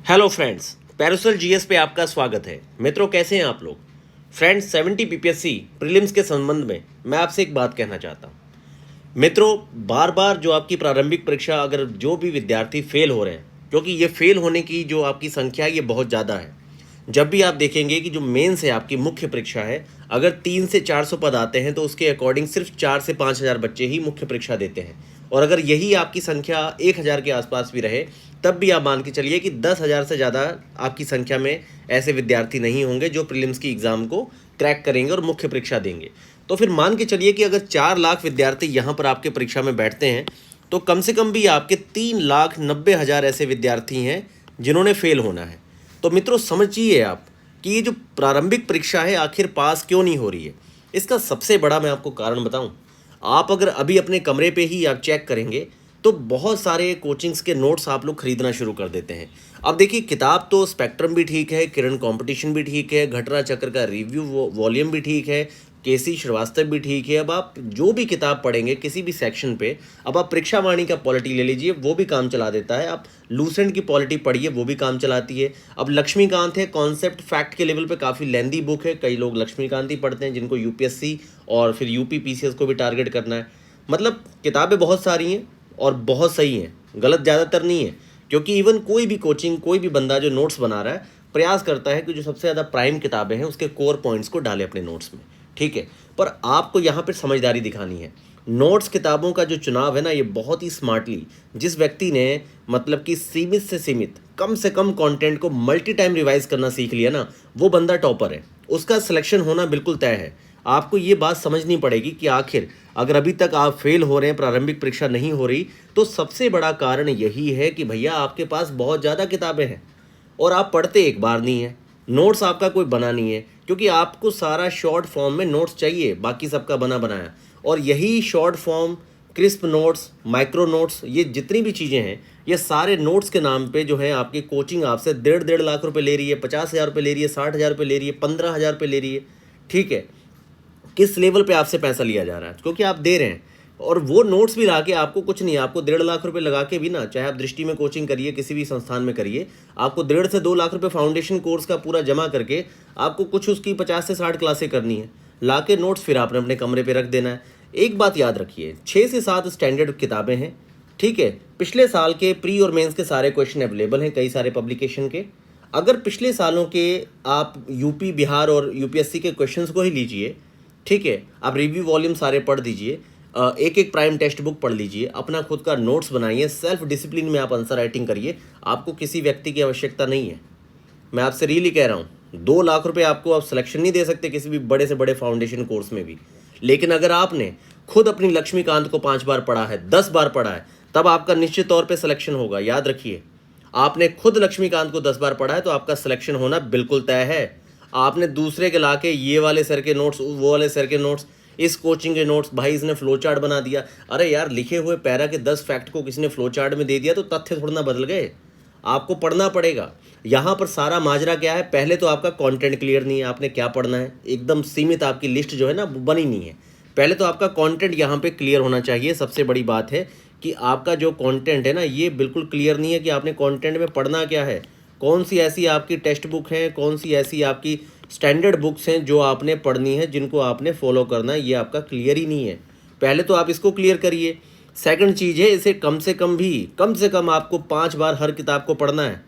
Hello friends, parasol GS पे आपका स्वागत है। मित्रों, कैसे हैं आप लोग? फ्रेंड्स, 70 पीपीएससी प्रीलिम्स के संबंध में मैं आपसे एक बात कहना चाहता हूं। मित्रों, बार बार जो आपकी प्रारंभिक परीक्षा, अगर जो भी विद्यार्थी फेल हो रहे हैं, क्योंकि ये फेल होने की जो आपकी संख्या है ये बहुत ज़्यादा है। जब भी आप देखेंगे कि जो मेंस है, आपकी मुख्य परीक्षा है, अगर 300 से 400 पद आते हैं तो उसके अकॉर्डिंग सिर्फ 4 से 5 हज़ार बच्चे ही मुख्य परीक्षा देते हैं। और अगर यही आपकी संख्या 1,000 के आसपास भी रहे, तब भी आप मान के चलिए कि 10,000 से ज़्यादा आपकी संख्या में ऐसे विद्यार्थी नहीं होंगे जो प्रीलिम्स की एग्ज़ाम को क्रैक करेंगे और मुख्य परीक्षा देंगे। तो फिर मान के चलिए कि अगर 4 लाख विद्यार्थी यहाँ पर आपके परीक्षा में बैठते हैं, तो कम से कम भी आपके 3,90,000 ऐसे विद्यार्थी हैं जिन्होंने फेल होना है। तो मित्रों, समझिए आप कि ये जो प्रारंभिक परीक्षा है आखिर पास क्यों नहीं हो रही है। इसका सबसे बड़ा मैं आपको कारण बताऊं, आप अगर अभी अपने कमरे पे ही आप चेक करेंगे तो बहुत सारे कोचिंग्स के नोट्स आप लोग खरीदना शुरू कर देते हैं। अब देखिए, किताब तो स्पेक्ट्रम भी ठीक है, किरण कंपटीशन भी ठीक है, घटना चक्र का रिव्यू वॉल्यूम भी ठीक है, केसी श्रीवास्तव भी ठीक है। अब आप जो भी किताब पढ़ेंगे किसी भी सेक्शन पे, अब आप परीक्षा वाणी का पॉलिटी ले लीजिए, वो भी काम चला देता है। आप लूसेंट की पॉलिटी पढ़िए, वो भी काम चलाती है। अब लक्ष्मीकांत है, कॉन्सेप्ट फैक्ट के लेवल पे काफ़ी लेंदी बुक है। कई लोग लक्ष्मीकांत ही पढ़ते हैं जिनको यूपीएससी और फिर यूपी पीसीएस को भी टारगेट करना है। मतलब किताबें बहुत सारी हैं और बहुत सही हैं, गलत ज़्यादातर नहीं है। क्योंकि इवन कोई भी कोचिंग, कोई भी बंदा जो नोट्स बना रहा है, प्रयास करता है कि जो सबसे ज़्यादा प्राइम किताबें हैं उसके कोर पॉइंट्स को डाले अपने नोट्स में, ठीक है। पर आपको यहाँ पर समझदारी दिखानी है। नोट्स किताबों का जो चुनाव है ना, ये बहुत ही स्मार्टली, जिस व्यक्ति ने मतलब कि सीमित से कम कंटेंट को मल्टी टाइम रिवाइज करना सीख लिया ना, वो बंदा टॉपर है। उसका सिलेक्शन होना बिल्कुल तय है। आपको ये बात समझनी पड़ेगी कि आखिर अगर अभी तक आप फेल हो रहे हैं, प्रारंभिक परीक्षा नहीं हो रही, तो सबसे बड़ा कारण यही है कि भैया आपके पास बहुत ज़्यादा किताबें हैं और आप पढ़ते एक बार नहीं है। नोट्स आपका कोई बना नहीं है, क्योंकि आपको सारा शॉर्ट फॉर्म में नोट्स चाहिए, बाकी सबका बना बनाया। और यही short form, crisp notes, micro notes, ये जितनी भी चीज़ें हैं, ये सारे नोट्स के नाम पे जो है आपकी कोचिंग आपसे 1.5 लाख रुपए ले रही है, 50,000 रुपये ले रही है, 60,000 रुपये ले रही है, 15,000 रुपये ले रही है, ठीक है। किस लेवल पे आपसे पैसा लिया जा रहा है? क्योंकि आप दे रहे हैं। और वो नोट्स भी ला के आपको कुछ नहीं, आपको 1.5 लाख रुपए लगा के भी ना, चाहे आप दृष्टि में कोचिंग करिए, किसी भी संस्थान में करिए, आपको 1.5 से 2 लाख रुपए फाउंडेशन कोर्स का पूरा जमा करके आपको कुछ उसकी 50 से 60 क्लासें करनी है। ला के नोट्स फिर आपने अपने कमरे पे रख देना है। एक बात याद रखिए, 6 से 7 स्टैंडर्ड किताबें हैं, ठीक है। पिछले साल के प्री और मेंस के सारे क्वेश्चन अवेलेबल हैं कई सारे पब्लिकेशन के। अगर पिछले सालों के आप यूपी, बिहार और यूपीएससी के क्वेश्चंस को ही लीजिए, ठीक है, आप रिव्यू वॉल्यूम सारे पढ़ दीजिए, एक एक प्राइम टेक्स्ट बुक पढ़ लीजिए, अपना खुद का नोट्स बनाइए, सेल्फ डिसिप्लिन में आप आंसर राइटिंग करिए। आपको किसी व्यक्ति की आवश्यकता नहीं है। मैं आपसे रियली कह रहा हूँ, 2 लाख रुपए आपको आप सिलेक्शन नहीं दे सकते किसी भी बड़े से बड़े फाउंडेशन कोर्स में भी। लेकिन अगर आपने खुद अपनी लक्ष्मीकांत को 5 बार पढ़ा है, 10 बार पढ़ा है, तब आपका निश्चित तौर पर सिलेक्शन होगा। याद रखिए, आपने खुद लक्ष्मीकांत को 10 बार पढ़ा है तो आपका सिलेक्शन होना बिल्कुल तय है। आपने दूसरे के लाके ये वाले सर के नोट्स, वो वाले सर के नोट्स, इस कोचिंग के नोट्स, भाई इसने फ्लो चार्ट बना दिया। अरे यार, लिखे हुए पैरा के 10 फैक्ट को किसी ने फ्लो चार्ट में दे दिया तो तथ्य थोड़ा ना बदल गए। आपको पढ़ना पड़ेगा। यहाँ पर सारा माजरा क्या है, पहले तो आपका कंटेंट क्लियर नहीं है, आपने क्या पढ़ना है, एकदम सीमित आपकी लिस्ट जो है ना बनी नहीं है। पहले तो आपका कंटेंट यहाँ पे क्लियर होना चाहिए। सबसे बड़ी बात है कि आपका जो कंटेंट है ना, ये बिल्कुल क्लियर नहीं है कि आपने कंटेंट में पढ़ना क्या है। कौन सी ऐसी आपकी टेक्स्ट बुक है, कौन सी ऐसी आपकी स्टैंडर्ड बुक्स हैं जो आपने पढ़नी है, जिनको आपने फॉलो करना है, ये आपका क्लियर ही नहीं है। पहले तो आप इसको क्लियर करिए। सेकंड चीज़ है, इसे कम से कम आपको 5 बार हर किताब को पढ़ना है।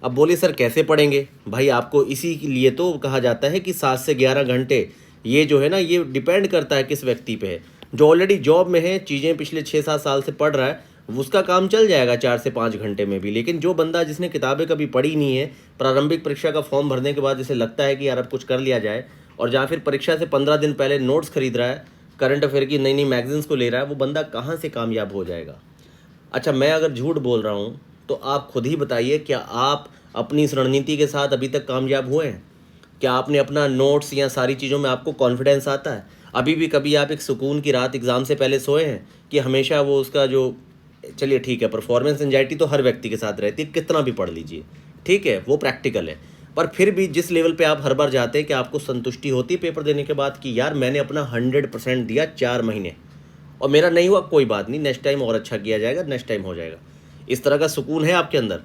अब बोलिए सर कैसे पढ़ेंगे? भाई आपको इसी के लिए तो कहा जाता है कि 7 से 11 घंटे, ये जो है ना, ये डिपेंड करता है किस व्यक्ति पे है। जो ऑलरेडी जॉब में है, चीज़ें पिछले 6-7 साल से पढ़ रहा है, उसका काम चल जाएगा 4 से 5 घंटे में भी। लेकिन जो बंदा जिसने किताबें कभी पढ़ी नहीं है, प्रारंभिक परीक्षा का फॉर्म भरने के बाद जिसे लगता है कि यार अब कुछ कर लिया जाए, और जहाँ फिर परीक्षा से 15 दिन पहले नोट्स खरीद रहा है, करंट अफेयर की नई नई मैगजीन्स को ले रहा है, वो बंदा कहाँ से कामयाब हो जाएगा? अच्छा, मैं अगर झूठ बोल रहा हूँ तो आप खुद ही बताइए, क्या आप अपनी इस रणनीति के साथ अभी तक कामयाब हुए हैं? क्या आपने अपना नोट्स या सारी चीज़ों में आपको कॉन्फिडेंस आता है? अभी भी कभी आप एक सुकून की रात एग्ज़ाम से पहले सोए हैं कि हमेशा वो उसका जो, चलिए ठीक है, परफॉर्मेंस एंजाइटी तो हर व्यक्ति के साथ रहती है, कितना भी पढ़ लीजिए, ठीक है, वो प्रैक्टिकल है। पर फिर भी जिस लेवल पे आप हर बार जाते हैं कि आपको संतुष्टि होती है पेपर देने के बाद कि यार मैंने अपना 100% दिया 4 महीने और मेरा नहीं हुआ, कोई बात नहीं, नेक्स्ट टाइम और अच्छा किया जाएगा, नेक्स्ट टाइम हो जाएगा, इस तरह का सुकून है आपके अंदर?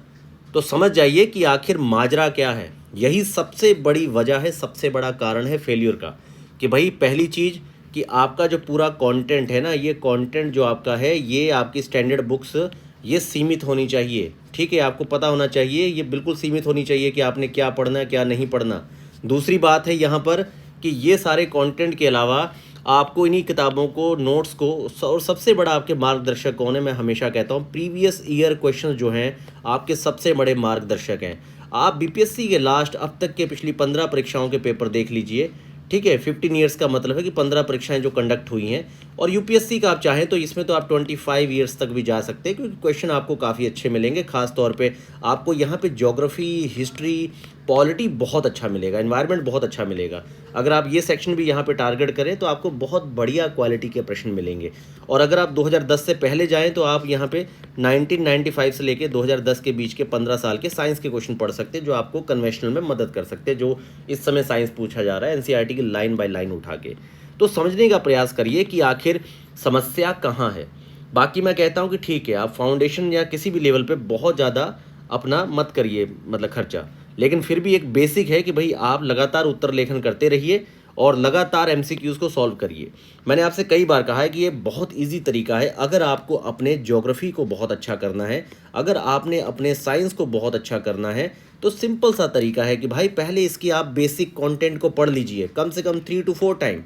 तो समझ जाइए कि आखिर माजरा क्या है। यही सबसे बड़ी वजह है, सबसे बड़ा कारण है फेल्यूर का, कि भाई पहली चीज़ कि आपका जो पूरा कंटेंट है ना, ये कंटेंट जो आपका है, ये आपकी स्टैंडर्ड बुक्स ये सीमित होनी चाहिए। ठीक है, आपको पता होना चाहिए, ये बिल्कुल सीमित होनी चाहिए कि आपने क्या पढ़ना है क्या नहीं पढ़ना। दूसरी बात है यहाँ पर कि ये सारे कंटेंट के अलावा आपको इन्हीं किताबों को, नोट्स को, और सबसे बड़ा आपके मार्गदर्शक कौन है, मैं हमेशा कहता हूँ प्रीवियस ईयर क्वेश्चन जो हैं आपके सबसे बड़े मार्गदर्शक हैं। आप बीपीएससी के लास्ट अब तक के पिछली 15 परीक्षाओं के पेपर देख लीजिए। ठीक है, 15 ईयर्स का मतलब है कि 15 परीक्षाएं जो कंडक्ट हुई हैं। और यूपीएससी का आप चाहें तो इसमें तो आप 25 ईयर्स तक भी जा सकते हैं, क्योंकि क्वेश्चन आपको काफ़ी अच्छे मिलेंगे। खास तौर पे आपको यहाँ पे ज्योग्राफी, हिस्ट्री, पॉलिटी बहुत अच्छा मिलेगा, एनवायरनमेंट बहुत अच्छा मिलेगा। अगर आप ये सेक्शन भी यहाँ पे टारगेट करें तो आपको बहुत बढ़िया क्वालिटी के प्रश्न मिलेंगे। और अगर आप 2010 से पहले जाएँ तो आप यहाँ पे 1995 से लेके 2010 के बीच के 15 साल के साइंस के क्वेश्चन पढ़ सकते हैं, जो आपको कन्वेंशनल में मदद कर सकते हैं, जो इस समय साइंस पूछा जा रहा है एनसीईआरटी की लाइन बाय लाइन उठा के। तो समझने का प्रयास करिए कि आखिर समस्या कहाँ है। बाकी मैं कहता हूँ कि ठीक है, आप फाउंडेशन या किसी भी लेवल पे बहुत ज़्यादा अपना मत करिए, मतलब खर्चा, लेकिन फिर भी एक बेसिक है कि भाई आप लगातार उत्तर लेखन करते रहिए और लगातार एमसीक्यूज़ को सॉल्व करिए। मैंने आपसे कई बार कहा है कि ये बहुत इजी तरीका है। अगर आपको अपने ज्योग्राफी को बहुत अच्छा करना है, अगर आपने अपने साइंस को बहुत अच्छा करना है, तो सिंपल सा तरीका है कि भाई पहले इसकी आप बेसिक कंटेंट को पढ़ लीजिए कम से कम 3 to 4 टाइम।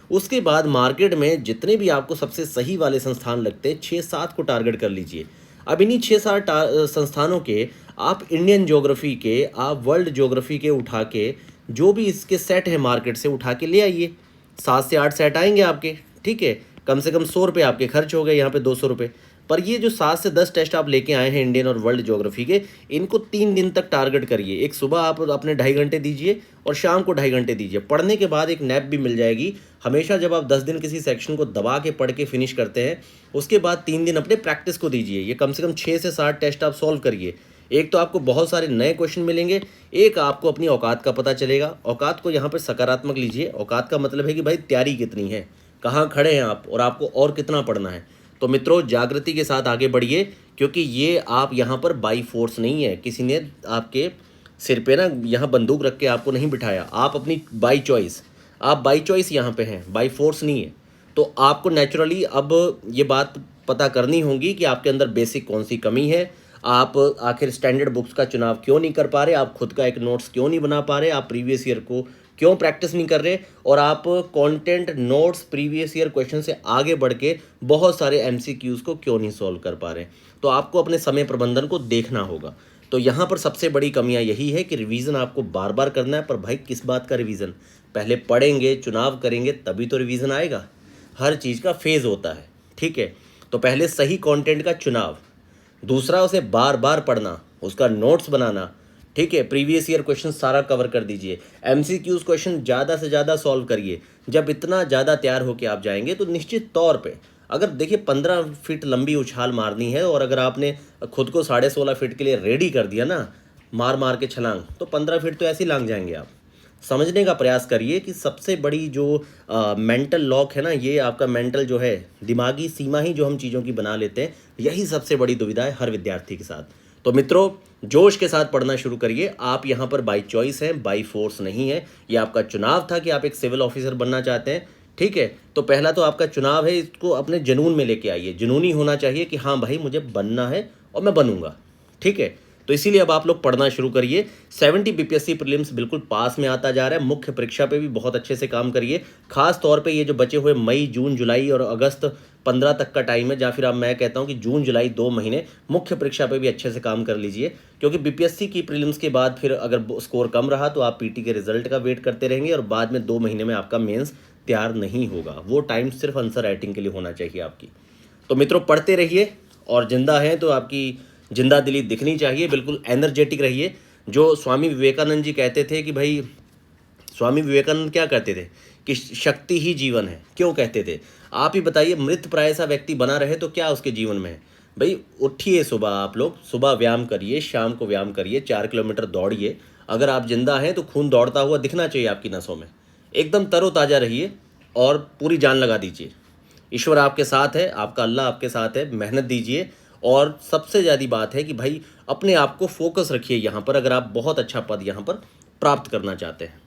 उसके बाद मार्केट में जितने भी आपको सबसे सही वाले संस्थान लगते हैं 6-7 को टारगेट कर लीजिए। अब इन्हीं 6-7 संस्थानों के आप इंडियन ज्योग्राफी के, आप वर्ल्ड ज्योग्राफी के उठा के, जो भी इसके सेट है मार्केट से उठा के ले आइए। 7 से 8 सेट आएंगे आपके। ठीक है, कम से कम 100 रुपये आपके खर्च हो गए, यहाँ पे 200 रुपये। पर ये जो 7 से 10 टेस्ट आप लेके आए हैं इंडियन और वर्ल्ड ज्योग्राफी के, इनको 3 दिन तक टारगेट करिए। एक सुबह आप अपने 2.5 घंटे दीजिए और शाम को 2.5 घंटे दीजिए। पढ़ने के बाद एक नैप भी मिल जाएगी। हमेशा जब आप 10 दिन किसी सेक्शन को दबा के पढ़ के फिनिश करते हैं, उसके बाद 3 दिन अपने प्रैक्टिस को दीजिए। ये कम से कम 6 से 7 टेस्ट आप सॉल्व करिए। एक तो आपको बहुत सारे नए क्वेश्चन मिलेंगे, एक आपको अपनी औकात का पता चलेगा। औकात को यहाँ पर सकारात्मक लीजिए। औकात का मतलब है कि भाई तैयारी कितनी है, कहाँ खड़े हैं आप, और आपको और कितना पढ़ना है। तो मित्रों, जागृति के साथ आगे बढ़िए, क्योंकि ये आप यहाँ पर बाई फोर्स नहीं है, किसी ने आपके सिर पे ना यहाँ बंदूक रख के आपको नहीं बिठाया। आप अपनी बाई चॉइस, आप बाई चॉइस यहाँ पे हैं, बाई फोर्स नहीं है। तो आपको नेचुरली अब ये बात पता करनी होगी कि आपके अंदर बेसिक कौन सी कमी है। आप आखिर स्टैंडर्ड बुक्स का चुनाव क्यों नहीं कर पा रहे, आप खुद का एक नोट्स क्यों नहीं बना पा रहे, आप प्रीवियस ईयर को क्यों प्रैक्टिस नहीं कर रहे, और आप content, notes, previous year question से आगे बढ़ के बहुत सारे एमसीक्यूज़ को क्यों नहीं सॉल्व कर पा रहे। तो आपको अपने समय प्रबंधन को देखना होगा। तो यहाँ पर सबसे बड़ी कमियाँ यही है कि रिवीजन आपको बार बार करना है। पर भाई किस बात का रिवीजन, पहले पढ़ेंगे, चुनाव करेंगे, तभी तो रिवीजन आएगा। हर चीज़ का फेज़ होता है। ठीक है, तो पहले सही कंटेंट का चुनाव, दूसरा उसे बार बार पढ़ना, उसका नोट्स बनाना। ठीक है, प्रीवियस ईयर क्वेश्चन सारा कवर कर दीजिए, एमसीक्यूज क्वेश्चन ज़्यादा से ज़्यादा सॉल्व करिए। जब इतना ज़्यादा तैयार होकर आप जाएंगे तो निश्चित तौर पे, अगर देखिए 15 फीट लंबी उछाल मारनी है और अगर आपने खुद को 16.5 फीट के लिए रेडी कर दिया ना, मार मार के छलांग, तो 15 फीट तो ऐसे ही लांग जाएंगे आप। समझने का प्रयास करिए कि सबसे बड़ी जो मेंटल लॉक है ना, ये आपका मेंटल जो है, दिमागी सीमा ही जो हम चीज़ों की बना लेते हैं, यही सबसे बड़ी दुविधा है हर विद्यार्थी के साथ। तो मित्रों, जोश के साथ पढ़ना शुरू करिए। आप यहाँ पर बाई चॉइस हैं, बाई फोर्स नहीं है। ये आपका चुनाव था कि आप एक सिविल ऑफिसर बनना चाहते हैं। ठीक है, तो पहला तो आपका चुनाव है, इसको अपने जुनून में लेके आइए। जुनूनी होना चाहिए कि हाँ भाई मुझे बनना है और मैं बनूंगा। ठीक है, तो इसीलिए अब आप लोग पढ़ना शुरू करिए। 70 बीपीएससी प्रीलिम्स बिल्कुल पास में आता जा रहा है। मुख्य परीक्षा पे भी बहुत अच्छे से काम करिए। खास तौर पे ये जो बचे हुए मई, जून, जुलाई और अगस्त 15 तक का टाइम है, या फिर अब मैं कहता हूँ कि जून जुलाई 2 महीने मुख्य परीक्षा पे भी अच्छे से काम कर लीजिए। क्योंकि बीपीएससी की प्रीलिम्स के बाद फिर अगर स्कोर कम रहा तो आप पीटी के रिजल्ट का वेट करते रहेंगे और बाद में 2 महीने में आपका मेंस तैयार नहीं होगा। वो टाइम सिर्फ आंसर राइटिंग के लिए होना चाहिए आपकी। तो मित्रों, पढ़ते रहिए और जिंदा हैं तो आपकी जिंदा दिली दिखनी चाहिए। बिल्कुल एनर्जेटिक रहिए। जो स्वामी विवेकानंद जी कहते थे कि भाई, स्वामी विवेकानंद क्या कहते थे कि शक्ति ही जीवन है। क्यों कहते थे आप ही बताइए। मृत प्राय सा व्यक्ति बना रहे तो क्या उसके जीवन में है। भाई उठिए सुबह, आप लोग सुबह व्यायाम करिए, शाम को व्यायाम करिए, 4 किलोमीटर दौड़िए। अगर आप जिंदा हैं तो खून दौड़ता हुआ दिखना चाहिए आपकी नसों में। एकदम तरोताज़ा रहिए और पूरी जान लगा दीजिए। ईश्वर आपके साथ है, आपका अल्लाह आपके साथ है। मेहनत दीजिए और सबसे ज़्यादा बात है कि भाई अपने आप को फोकस रखिए यहाँ पर, अगर आप बहुत अच्छा पद यहाँ पर प्राप्त करना चाहते हैं।